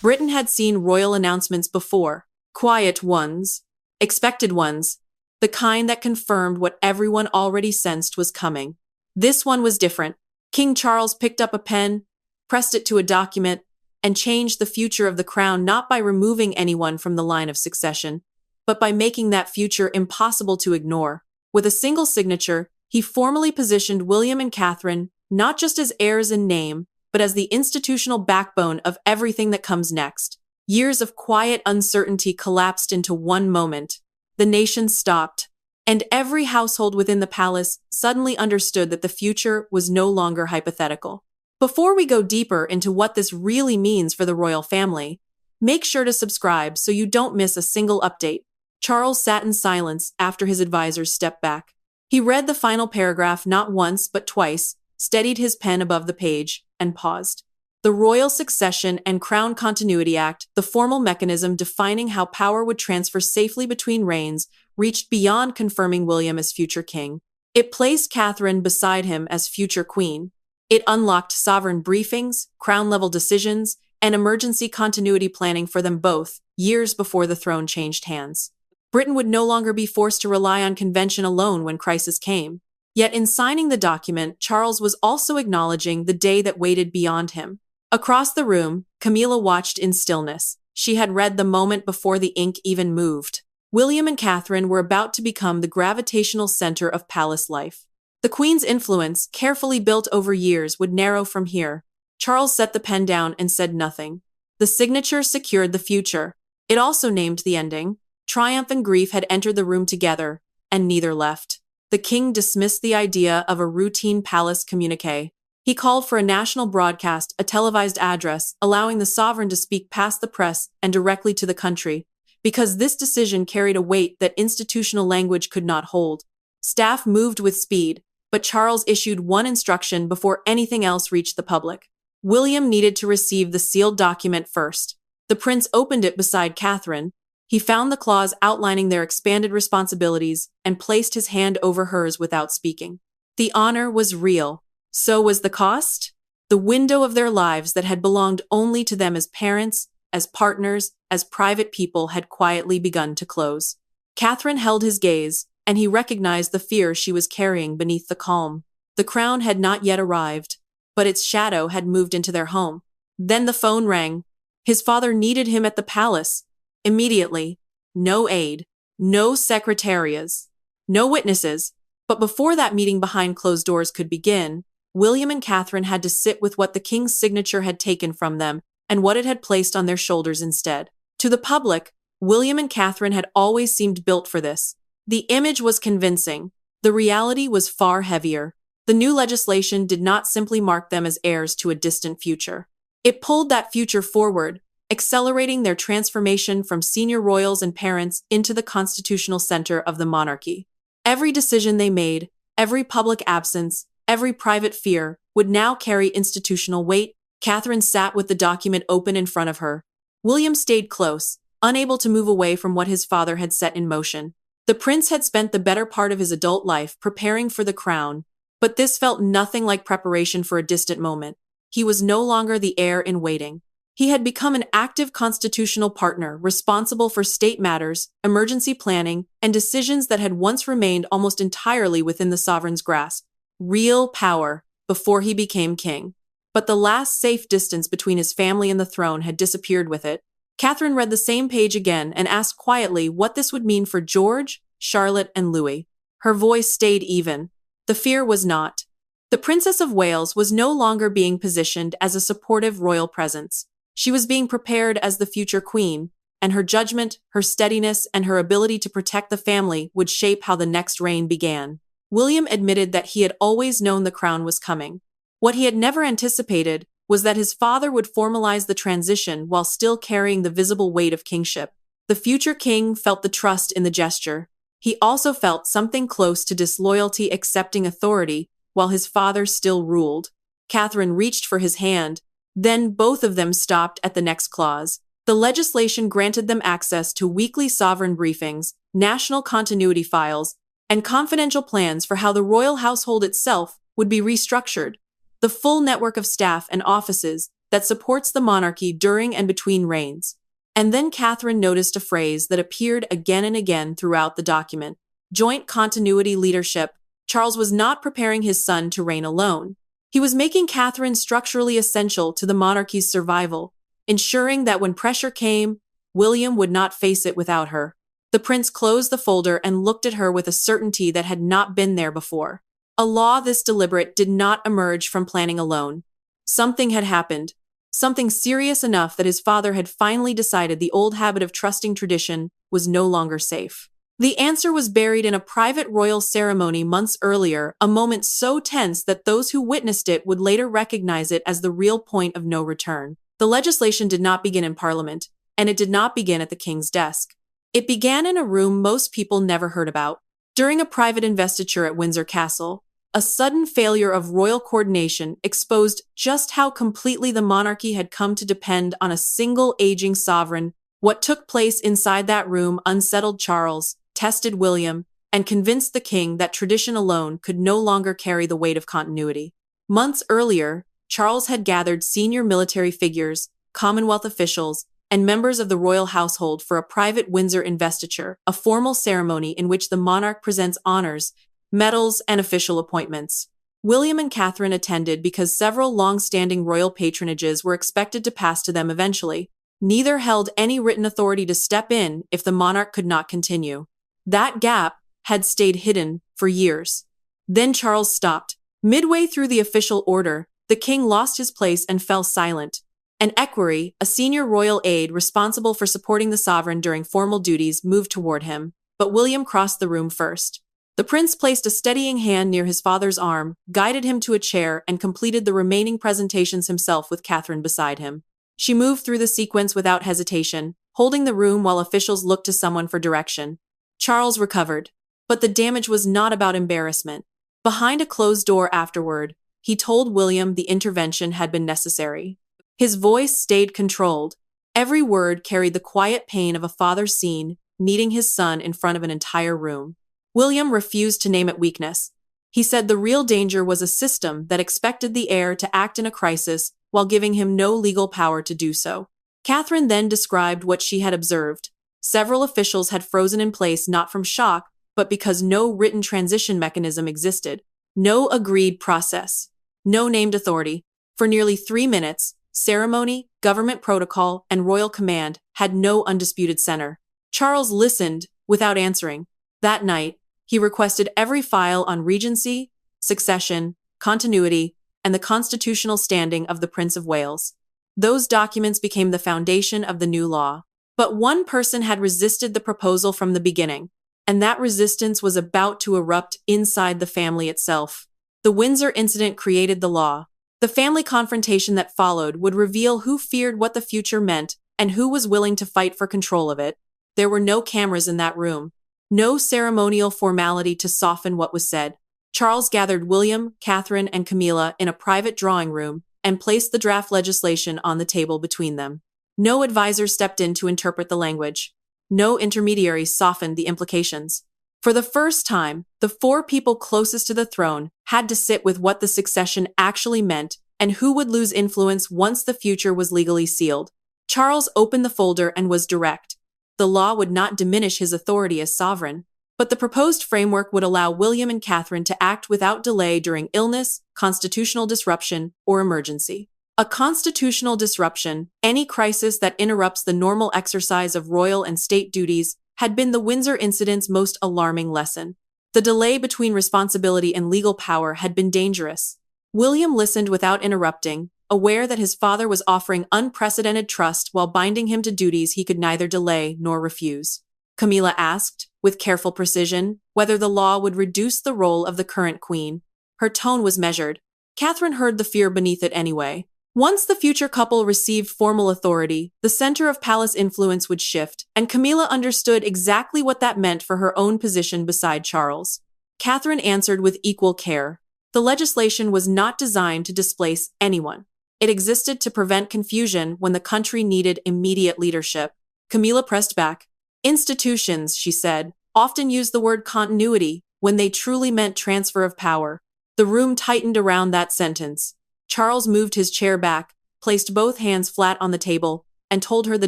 Britain had seen royal announcements before, quiet ones, expected ones, the kind that confirmed what everyone already sensed was coming. This one was different. King Charles picked up a pen, pressed it to a document, and changed the future of the crown not by removing anyone from the line of succession, but by making that future impossible to ignore. With a single signature, he formally positioned William and Catherine not just as heirs in name, but as the institutional backbone of everything that comes next. Years of quiet uncertainty collapsed into one moment. The nation stopped, and every household within the palace suddenly understood that the future was no longer hypothetical. Before we go deeper into what this really means for the royal family, make sure to subscribe so you don't miss a single update. Charles sat in silence after his advisors stepped back. He read the final paragraph not once but twice, steadied his pen above the page, and paused. The Royal Succession and Crown Continuity Act, the formal mechanism defining how power would transfer safely between reigns, reached beyond confirming William as future king. It placed Catherine beside him as future queen. It unlocked sovereign briefings, crown-level decisions, and emergency continuity planning for them both, years before the throne changed hands. Britain would no longer be forced to rely on convention alone when crisis came. Yet in signing the document, Charles was also acknowledging the day that waited beyond him. Across the room, Camilla watched in stillness. She had read the moment before the ink even moved. William and Catherine were about to become the gravitational center of palace life. The Queen's influence, carefully built over years, would narrow from here. Charles set the pen down and said nothing. The signature secured the future. It also named the ending. Triumph and grief had entered the room together, and neither left. The king dismissed the idea of a routine palace communiqué. He called for a national broadcast, a televised address, allowing the sovereign to speak past the press and directly to the country, because this decision carried a weight that institutional language could not hold. Staff moved with speed, but Charles issued one instruction before anything else reached the public. William needed to receive the sealed document first. The prince opened it beside Catherine. He found the clause outlining their expanded responsibilities and placed his hand over hers without speaking. The honor was real. So was the cost? The window of their lives that had belonged only to them as parents, as partners, as private people had quietly begun to close. Catherine held his gaze, and he recognized the fear she was carrying beneath the calm. The crown had not yet arrived, but its shadow had moved into their home. Then the phone rang. His father needed him at the palace. Immediately. No aide. No secretarias. No witnesses. But before that meeting behind closed doors could begin, William and Catherine had to sit with what the king's signature had taken from them and what it had placed on their shoulders instead. To the public, William and Catherine had always seemed built for this. The image was convincing. The reality was far heavier. The new legislation did not simply mark them as heirs to a distant future. It pulled that future forward, accelerating their transformation from senior royals and parents into the constitutional center of the monarchy. Every decision they made, every public absence, every private fear would now carry institutional weight. Catherine sat with the document open in front of her. William stayed close, unable to move away from what his father had set in motion. The prince had spent the better part of his adult life preparing for the crown, but this felt nothing like preparation for a distant moment. He was no longer the heir in waiting. He had become an active constitutional partner responsible for state matters, emergency planning, and decisions that had once remained almost entirely within the sovereign's grasp. Real power before he became king. But the last safe distance between his family and the throne had disappeared with it. Catherine read the same page again and asked quietly what this would mean for George, Charlotte, and Louis. Her voice stayed even. The fear was not. The Princess of Wales was no longer being positioned as a supportive royal presence. She was being prepared as the future queen, and her judgment, her steadiness, and her ability to protect the family would shape how the next reign began. William admitted that he had always known the crown was coming. What he had never anticipated was that his father would formalize the transition while still carrying the visible weight of kingship. The future king felt the trust in the gesture. He also felt something close to disloyalty accepting authority while his father still ruled. Catherine reached for his hand. Then both of them stopped at the next clause. The legislation granted them access to weekly sovereign briefings, national continuity files, and confidential plans for how the royal household itself would be restructured. The full network of staff and offices, that supports the monarchy during and between reigns. And then Catherine noticed a phrase that appeared again and again throughout the document: joint continuity leadership. Charles was not preparing his son to reign alone. He was making Catherine structurally essential to the monarchy's survival, ensuring that when pressure came, William would not face it without her. The prince closed the folder and looked at her with a certainty that had not been there before. A law this deliberate did not emerge from planning alone. Something had happened. Something serious enough that his father had finally decided the old habit of trusting tradition was no longer safe. The answer was buried in a private royal ceremony months earlier, a moment so tense that those who witnessed it would later recognize it as the real point of no return. The legislation did not begin in Parliament, and it did not begin at the king's desk. It began in a room most people never heard about. During a private investiture at Windsor Castle, a sudden failure of royal coordination exposed just how completely the monarchy had come to depend on a single aging sovereign. What took place inside that room unsettled Charles, tested William, and convinced the king that tradition alone could no longer carry the weight of continuity. Months earlier, Charles had gathered senior military figures, Commonwealth officials, and members of the royal household for a private Windsor investiture, a formal ceremony in which the monarch presents honors, medals, and official appointments. William and Catherine attended because several long-standing royal patronages were expected to pass to them eventually. Neither held any written authority to step in if the monarch could not continue. That gap had stayed hidden for years. Then Charles stopped. Midway through the official order, the king lost his place and fell silent. An equerry, a senior royal aide responsible for supporting the sovereign during formal duties, moved toward him, but William crossed the room first. The prince placed a steadying hand near his father's arm, guided him to a chair, and completed the remaining presentations himself with Catherine beside him. She moved through the sequence without hesitation, holding the room while officials looked to someone for direction. Charles recovered, but the damage was not about embarrassment. Behind a closed door afterward, he told William the intervention had been necessary. His voice stayed controlled. Every word carried the quiet pain of a father seen, needing his son in front of an entire room. William refused to name it weakness. He said the real danger was a system that expected the heir to act in a crisis while giving him no legal power to do so. Catherine then described what she had observed. Several officials had frozen in place not from shock, but because no written transition mechanism existed. No agreed process. No named authority. For nearly 3 minutes, ceremony, government protocol, and royal command had no undisputed center. Charles listened without answering. That night, he requested every file on regency, succession, continuity, and the constitutional standing of the Prince of Wales. Those documents became the foundation of the new law. But one person had resisted the proposal from the beginning, and that resistance was about to erupt inside the family itself. The Windsor incident created the law. The family confrontation that followed would reveal who feared what the future meant and who was willing to fight for control of it. There were no cameras in that room. No ceremonial formality to soften what was said. Charles gathered William, Catherine, and Camilla in a private drawing room and placed the draft legislation on the table between them. No advisor stepped in to interpret the language. No intermediaries softened the implications. For the first time, the 4 people closest to the throne had to sit with what the succession actually meant and who would lose influence once the future was legally sealed. Charles opened the folder and was direct. The law would not diminish his authority as sovereign, but the proposed framework would allow William and Catherine to act without delay during illness, constitutional disruption, or emergency. A constitutional disruption, any crisis that interrupts the normal exercise of royal and state duties, had been the Windsor incident's most alarming lesson. The delay between responsibility and legal power had been dangerous. William listened without interrupting, aware that his father was offering unprecedented trust while binding him to duties he could neither delay nor refuse. Camilla asked, with careful precision, whether the law would reduce the role of the current queen. Her tone was measured. Catherine heard the fear beneath it anyway. Once the future couple received formal authority, the center of palace influence would shift, and Camilla understood exactly what that meant for her own position beside Charles. Catherine answered with equal care. The legislation was not designed to displace anyone. It existed to prevent confusion when the country needed immediate leadership. Camilla pressed back. Institutions, she said, often use the word continuity when they truly meant transfer of power. The room tightened around that sentence. Charles moved his chair back, placed both hands flat on the table, and told her the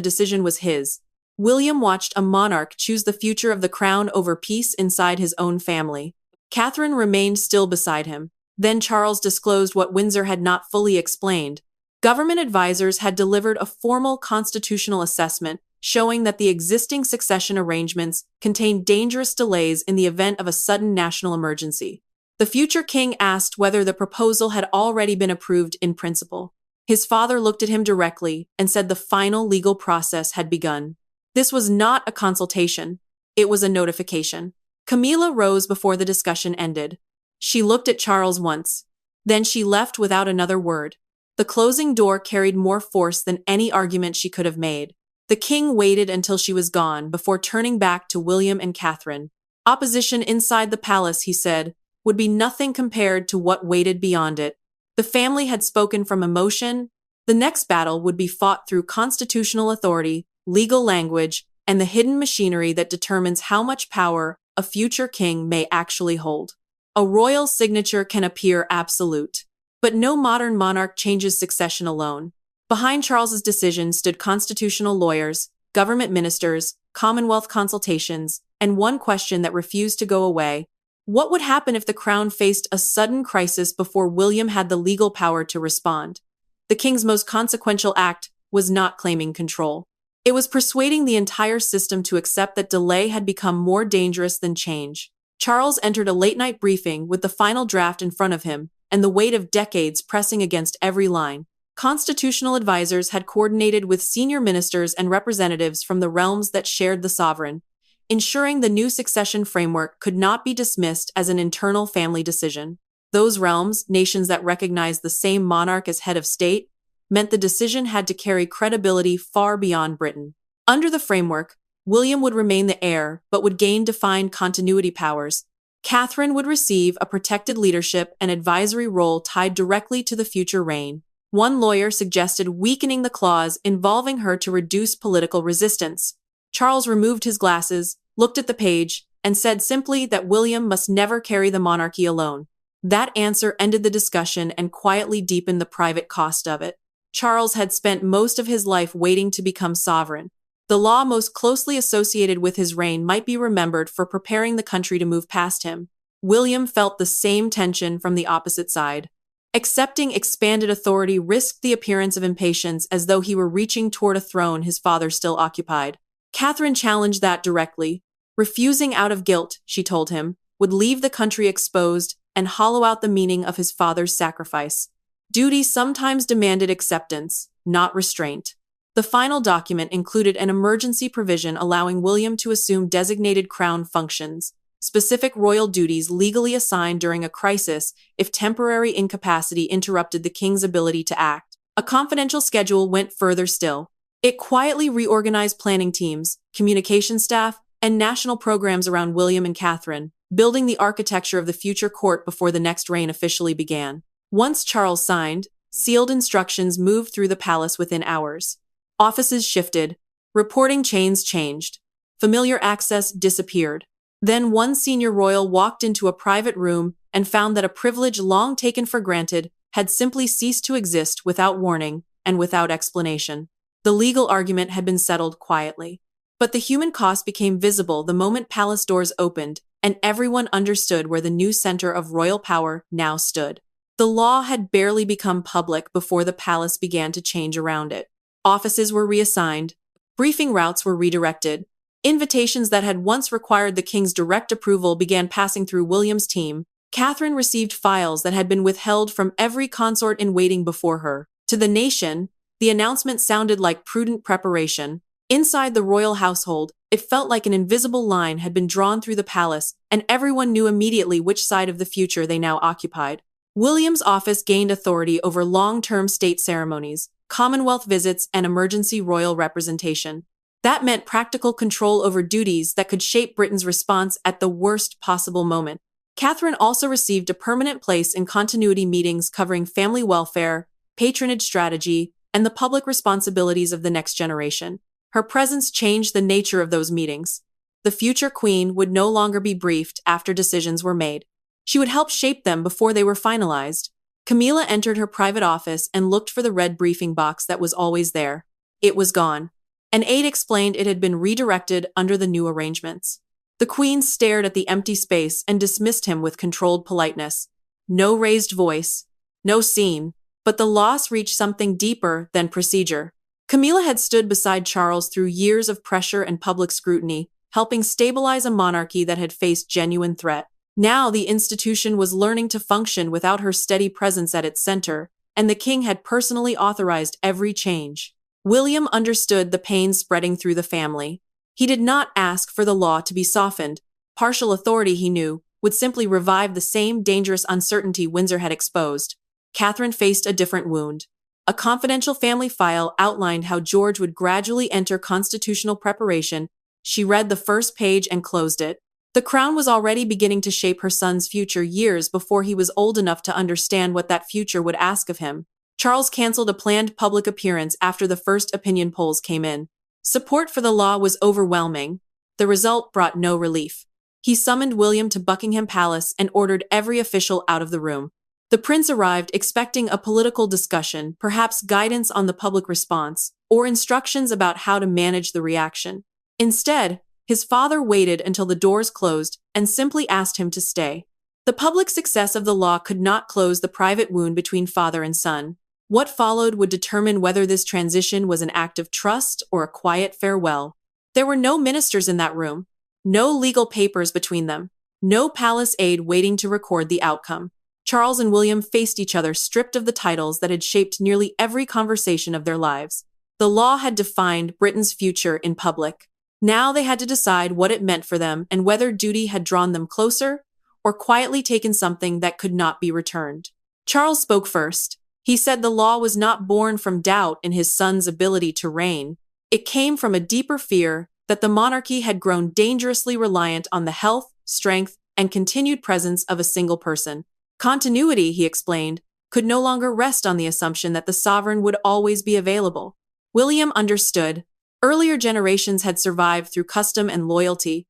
decision was his. William watched a monarch choose the future of the crown over peace inside his own family. Catherine remained still beside him. Then Charles disclosed what Windsor had not fully explained. Government advisors had delivered a formal constitutional assessment showing that the existing succession arrangements contained dangerous delays in the event of a sudden national emergency. The future king asked whether the proposal had already been approved in principle. His father looked at him directly and said the final legal process had begun. This was not a consultation. It was a notification. Camilla rose before the discussion ended. She looked at Charles once. Then she left without another word. The closing door carried more force than any argument she could have made. The king waited until she was gone before turning back to William and Catherine. Opposition inside the palace, he said, would be nothing compared to what waited beyond it. The family had spoken from emotion. The next battle would be fought through constitutional authority, legal language, and the hidden machinery that determines how much power a future king may actually hold. A royal signature can appear absolute, but no modern monarch changes succession alone. Behind Charles's decision stood constitutional lawyers, government ministers, Commonwealth consultations, and one question that refused to go away. What would happen if the crown faced a sudden crisis before William had the legal power to respond? The king's most consequential act was not claiming control. It was persuading the entire system to accept that delay had become more dangerous than change. Charles entered a late-night briefing with the final draft in front of him and the weight of decades pressing against every line. Constitutional advisors had coordinated with senior ministers and representatives from the realms that shared the sovereign, ensuring the new succession framework could not be dismissed as an internal family decision. Those realms, nations that recognized the same monarch as head of state, meant the decision had to carry credibility far beyond Britain. Under the framework, William would remain the heir but would gain defined continuity powers. Catherine would receive a protected leadership and advisory role tied directly to the future reign. One lawyer suggested weakening the clause involving her to reduce political resistance. Charles removed his glasses, looked at the page, and said simply that William must never carry the monarchy alone. That answer ended the discussion and quietly deepened the private cost of it. Charles had spent most of his life waiting to become sovereign. The law most closely associated with his reign might be remembered for preparing the country to move past him. William felt the same tension from the opposite side. Accepting expanded authority risked the appearance of impatience as though he were reaching toward a throne his father still occupied. Catherine challenged that directly. Refusing out of guilt, she told him, would leave the country exposed and hollow out the meaning of his father's sacrifice. Duty sometimes demanded acceptance, not restraint. The final document included an emergency provision allowing William to assume designated crown functions, specific royal duties legally assigned during a crisis if temporary incapacity interrupted the king's ability to act. A confidential schedule went further still. It quietly reorganized planning teams, communication staff, and national programs around William and Catherine, building the architecture of the future court before the next reign officially began. Once Charles signed, sealed instructions moved through the palace within hours. Offices shifted. Reporting chains changed. Familiar access disappeared. Then one senior royal walked into a private room and found that a privilege long taken for granted had simply ceased to exist without warning and without explanation. The legal argument had been settled quietly. But the human cost became visible the moment palace doors opened and everyone understood where the new center of royal power now stood. The law had barely become public before the palace began to change around it. Offices were reassigned. Briefing routes were redirected. Invitations that had once required the king's direct approval began passing through William's team. Catherine received files that had been withheld from every consort in waiting before her. To the nation, the announcement sounded like prudent preparation. Inside the royal household, it felt like an invisible line had been drawn through the palace, and everyone knew immediately which side of the future they now occupied. William's office gained authority over long-term state ceremonies, Commonwealth visits, and emergency royal representation. That meant practical control over duties that could shape Britain's response at the worst possible moment. Catherine also received a permanent place in continuity meetings covering family welfare, patronage strategy, and the public responsibilities of the next generation. Her presence changed the nature of those meetings. The future queen would no longer be briefed after decisions were made. She would help shape them before they were finalized. Camilla entered her private office and looked for the red briefing box that was always there. It was gone. An aide explained it had been redirected under the new arrangements. The queen stared at the empty space and dismissed him with controlled politeness. No raised voice, no scene, but the loss reached something deeper than procedure. Camilla had stood beside Charles through years of pressure and public scrutiny, helping stabilize a monarchy that had faced genuine threat. Now the institution was learning to function without her steady presence at its center, and the king had personally authorized every change. William understood the pain spreading through the family. He did not ask for the law to be softened. Partial authority, he knew, would simply revive the same dangerous uncertainty Windsor had exposed. Catherine faced a different wound. A confidential family file outlined how George would gradually enter constitutional preparation. She read the first page and closed it. The crown was already beginning to shape her son's future years before he was old enough to understand what that future would ask of him. Charles canceled a planned public appearance after the first opinion polls came in. Support for the law was overwhelming. The result brought no relief. He summoned William to Buckingham Palace and ordered every official out of the room. The prince arrived expecting a political discussion, perhaps guidance on the public response, or instructions about how to manage the reaction. Instead, his father waited until the doors closed and simply asked him to stay. The public success of the law could not close the private wound between father and son. What followed would determine whether this transition was an act of trust or a quiet farewell. There were no ministers in that room, no legal papers between them, no palace aide waiting to record the outcome. Charles and William faced each other stripped of the titles that had shaped nearly every conversation of their lives. The law had defined Britain's future in public. Now they had to decide what it meant for them and whether duty had drawn them closer or quietly taken something that could not be returned. Charles spoke first. He said the law was not born from doubt in his son's ability to reign. It came from a deeper fear that the monarchy had grown dangerously reliant on the health, strength, and continued presence of a single person. Continuity, he explained, could no longer rest on the assumption that the sovereign would always be available. William understood. Earlier generations had survived through custom and loyalty,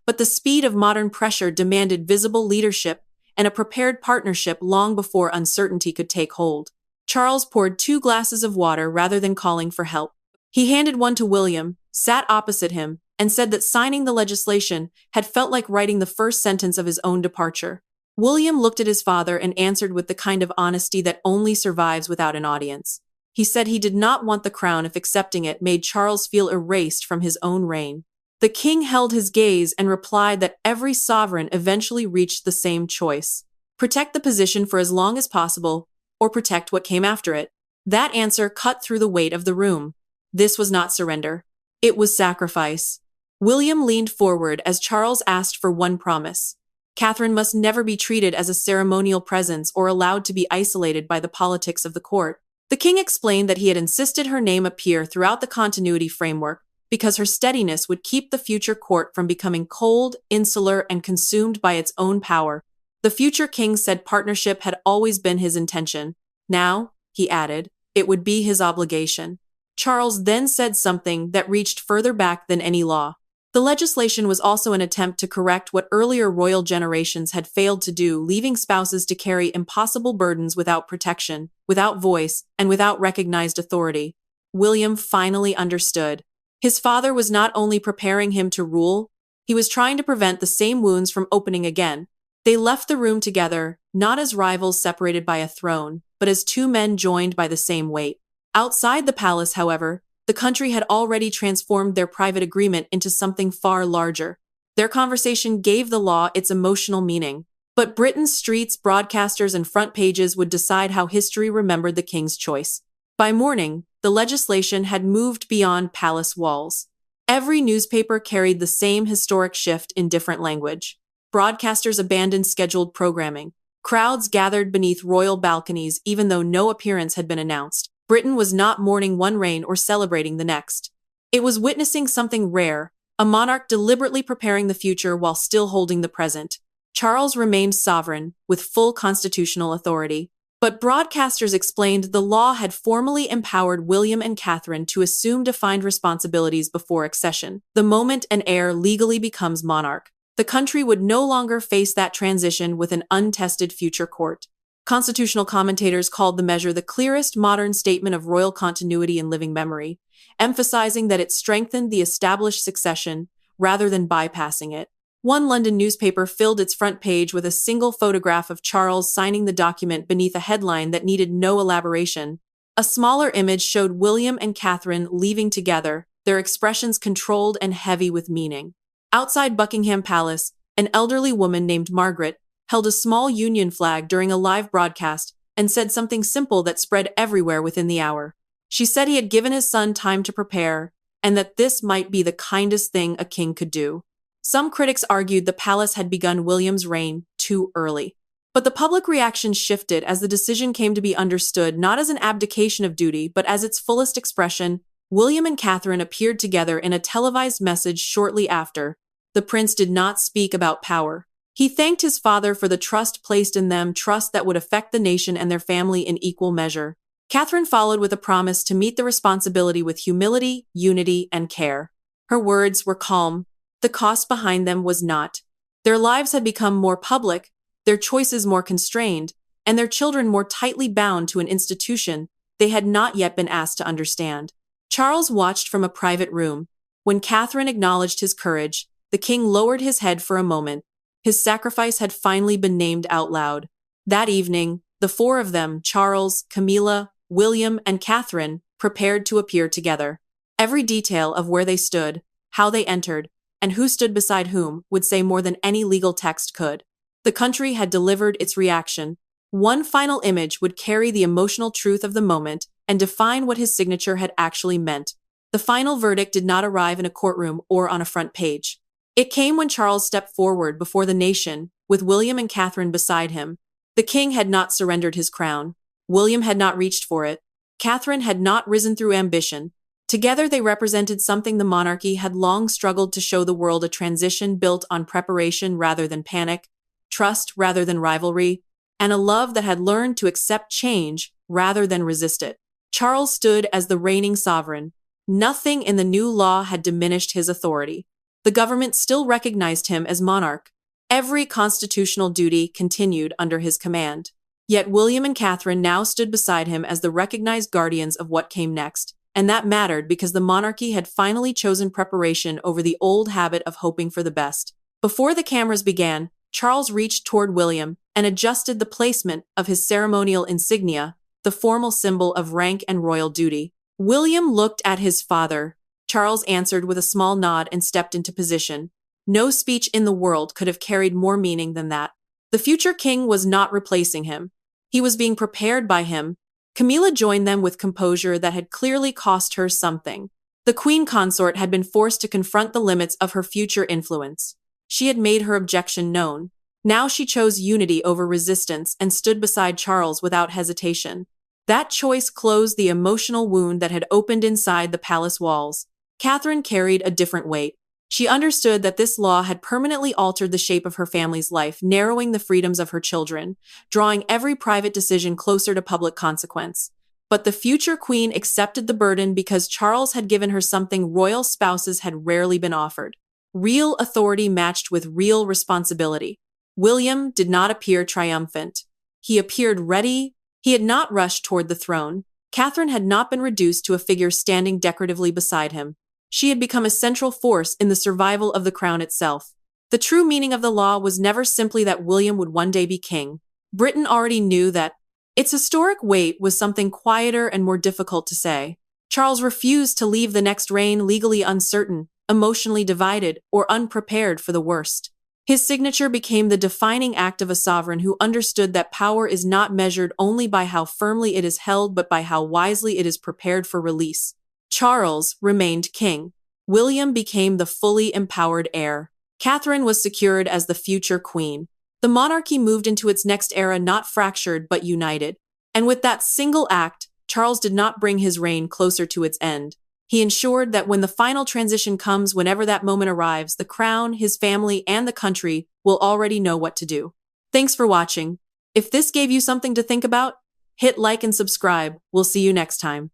but the speed of modern pressure demanded visible leadership and a prepared partnership long before uncertainty could take hold. Charles poured 2 glasses of water rather than calling for help. He handed one to William, sat opposite him, and said that signing the legislation had felt like writing the first sentence of his own departure. William looked at his father and answered with the kind of honesty that only survives without an audience. He said he did not want the crown if accepting it made Charles feel erased from his own reign. The king held his gaze and replied that every sovereign eventually reached the same choice: protect the position for as long as possible, or protect what came after it. That answer cut through the weight of the room. This was not surrender. It was sacrifice. William leaned forward as Charles asked for one promise. Catherine must never be treated as a ceremonial presence or allowed to be isolated by the politics of the court. The king explained that he had insisted her name appear throughout the continuity framework because her steadiness would keep the future court from becoming cold, insular, and consumed by its own power. The future king said partnership had always been his intention. Now, he added, it would be his obligation. Charles then said something that reached further back than any law. The legislation was also an attempt to correct what earlier royal generations had failed to do, leaving spouses to carry impossible burdens without protection, without voice, and without recognized authority. William finally understood. His father was not only preparing him to rule, he was trying to prevent the same wounds from opening again. They left the room together, not as rivals separated by a throne, but as 2 men joined by the same weight. Outside the palace, however, the country had already transformed their private agreement into something far larger. Their conversation gave the law its emotional meaning. But Britain's streets, broadcasters, and front pages would decide how history remembered the king's choice. By morning, the legislation had moved beyond palace walls. Every newspaper carried the same historic shift in different language. Broadcasters abandoned scheduled programming. Crowds gathered beneath royal balconies even though no appearance had been announced. Britain was not mourning one reign or celebrating the next. It was witnessing something rare, a monarch deliberately preparing the future while still holding the present. Charles remained sovereign, with full constitutional authority. But broadcasters explained the law had formally empowered William and Catherine to assume defined responsibilities before accession. The moment an heir legally becomes monarch, the country would no longer face that transition with an untested future court. Constitutional commentators called the measure the clearest modern statement of royal continuity in living memory, emphasizing that it strengthened the established succession rather than bypassing it. One London newspaper filled its front page with a single photograph of Charles signing the document beneath a headline that needed no elaboration. A smaller image showed William and Catherine leaving together, their expressions controlled and heavy with meaning. Outside Buckingham Palace, an elderly woman named Margaret held a small Union flag during a live broadcast and said something simple that spread everywhere within the hour. She said he had given his son time to prepare, and that this might be the kindest thing a king could do. Some critics argued the palace had begun William's reign too early. But the public reaction shifted as the decision came to be understood not as an abdication of duty, but as its fullest expression. William and Catherine appeared together in a televised message shortly after. The prince did not speak about power. He thanked his father for the trust placed in them, trust that would affect the nation and their family in equal measure. Catherine followed with a promise to meet the responsibility with humility, unity, and care. Her words were calm. The cost behind them was not. Their lives had become more public, their choices more constrained, and their children more tightly bound to an institution they had not yet been asked to understand. Charles watched from a private room. When Catherine acknowledged his courage, the king lowered his head for a moment. His sacrifice had finally been named out loud. That evening, the four of them, Charles, Camilla, William, and Catherine, prepared to appear together. Every detail of where they stood, how they entered, and who stood beside whom would say more than any legal text could. The country had delivered its reaction. One final image would carry the emotional truth of the moment and define what his signature had actually meant. The final verdict did not arrive in a courtroom or on a front page. It came when Charles stepped forward before the nation, with William and Catherine beside him. The king had not surrendered his crown. William had not reached for it. Catherine had not risen through ambition. Together they represented something the monarchy had long struggled to show the world: a transition built on preparation rather than panic, trust rather than rivalry, and a love that had learned to accept change rather than resist it. Charles stood as the reigning sovereign. Nothing in the new law had diminished his authority. The government still recognized him as monarch. Every constitutional duty continued under his command. Yet William and Catherine now stood beside him as the recognized guardians of what came next. And that mattered because the monarchy had finally chosen preparation over the old habit of hoping for the best. Before the cameras began, Charles reached toward William and adjusted the placement of his ceremonial insignia, the formal symbol of rank and royal duty. William looked at his father. Charles answered with a small nod and stepped into position. No speech in the world could have carried more meaning than that. The future king was not replacing him. He was being prepared by him. Camilla joined them with composure that had clearly cost her something. The queen consort had been forced to confront the limits of her future influence. She had made her objection known. Now she chose unity over resistance and stood beside Charles without hesitation. That choice closed the emotional wound that had opened inside the palace walls. Catherine carried a different weight. She understood that this law had permanently altered the shape of her family's life, narrowing the freedoms of her children, drawing every private decision closer to public consequence. But the future queen accepted the burden because Charles had given her something royal spouses had rarely been offered: real authority matched with real responsibility. William did not appear triumphant. He appeared ready. He had not rushed toward the throne. Catherine had not been reduced to a figure standing decoratively beside him. She had become a central force in the survival of the crown itself. The true meaning of the law was never simply that William would one day be king. Britain already knew that its historic weight was something quieter and more difficult to say. Charles refused to leave the next reign legally uncertain, emotionally divided, or unprepared for the worst. His signature became the defining act of a sovereign who understood that power is not measured only by how firmly it is held but by how wisely it is prepared for release. Charles remained king. William became the fully empowered heir. Catherine was secured as the future queen. The monarchy moved into its next era not fractured but united. And with that single act, Charles did not bring his reign closer to its end. He ensured that when the final transition comes, whenever that moment arrives, the crown, his family, and the country will already know what to do. Thanks for watching. If this gave you something to think about, hit like and subscribe. We'll see you next time.